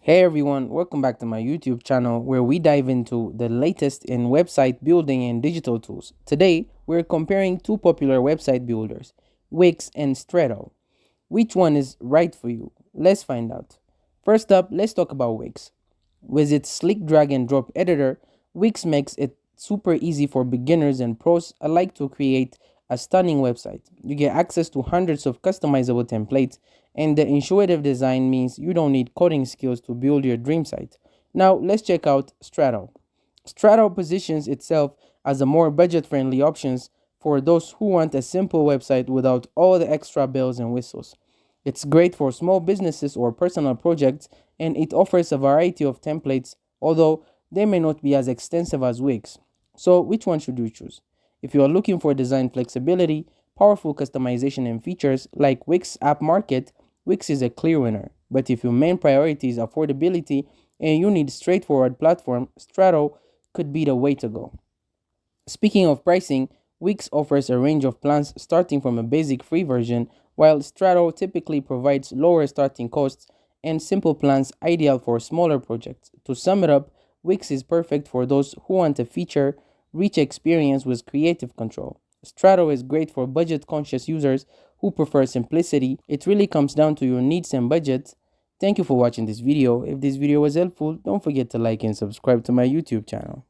Hey everyone, welcome back to my YouTube channel where we dive into the latest in website building and digital tools. Today, we're comparing two popular website builders, Wix and Strato. Which one is right for you? Let's find out. First up, let's talk about Wix. With its slick drag and drop editor, Wix makes it super easy for beginners and pros alike to create a stunning website. You get access to hundreds of customizable templates, and the intuitive design means you don't need coding skills to build your dream site. Now, let's check out Strato. Strato positions itself as a more budget-friendly options for those who want a simple website without all the extra bells and whistles. It's great for small businesses or personal projects, and it offers a variety of templates, although they may not be as extensive as Wix. So, which one should you choose? If you are looking for design flexibility, powerful customization, and features like Wix App Market, Wix is a clear winner. But if your main priority is affordability and you need straightforward platform, Strato could be the way to go. Speaking of pricing, Wix offers a range of plans starting from a basic free version, while Strato typically provides lower starting costs and simple plans ideal for smaller projects. To sum it up, Wix is perfect for those who want a feature rich experience with creative control. Strato is great for budget conscious users who prefer simplicity. It really comes down to your needs and budget. Thank you for watching this video. If this video was helpful, don't forget to like and subscribe to my YouTube channel.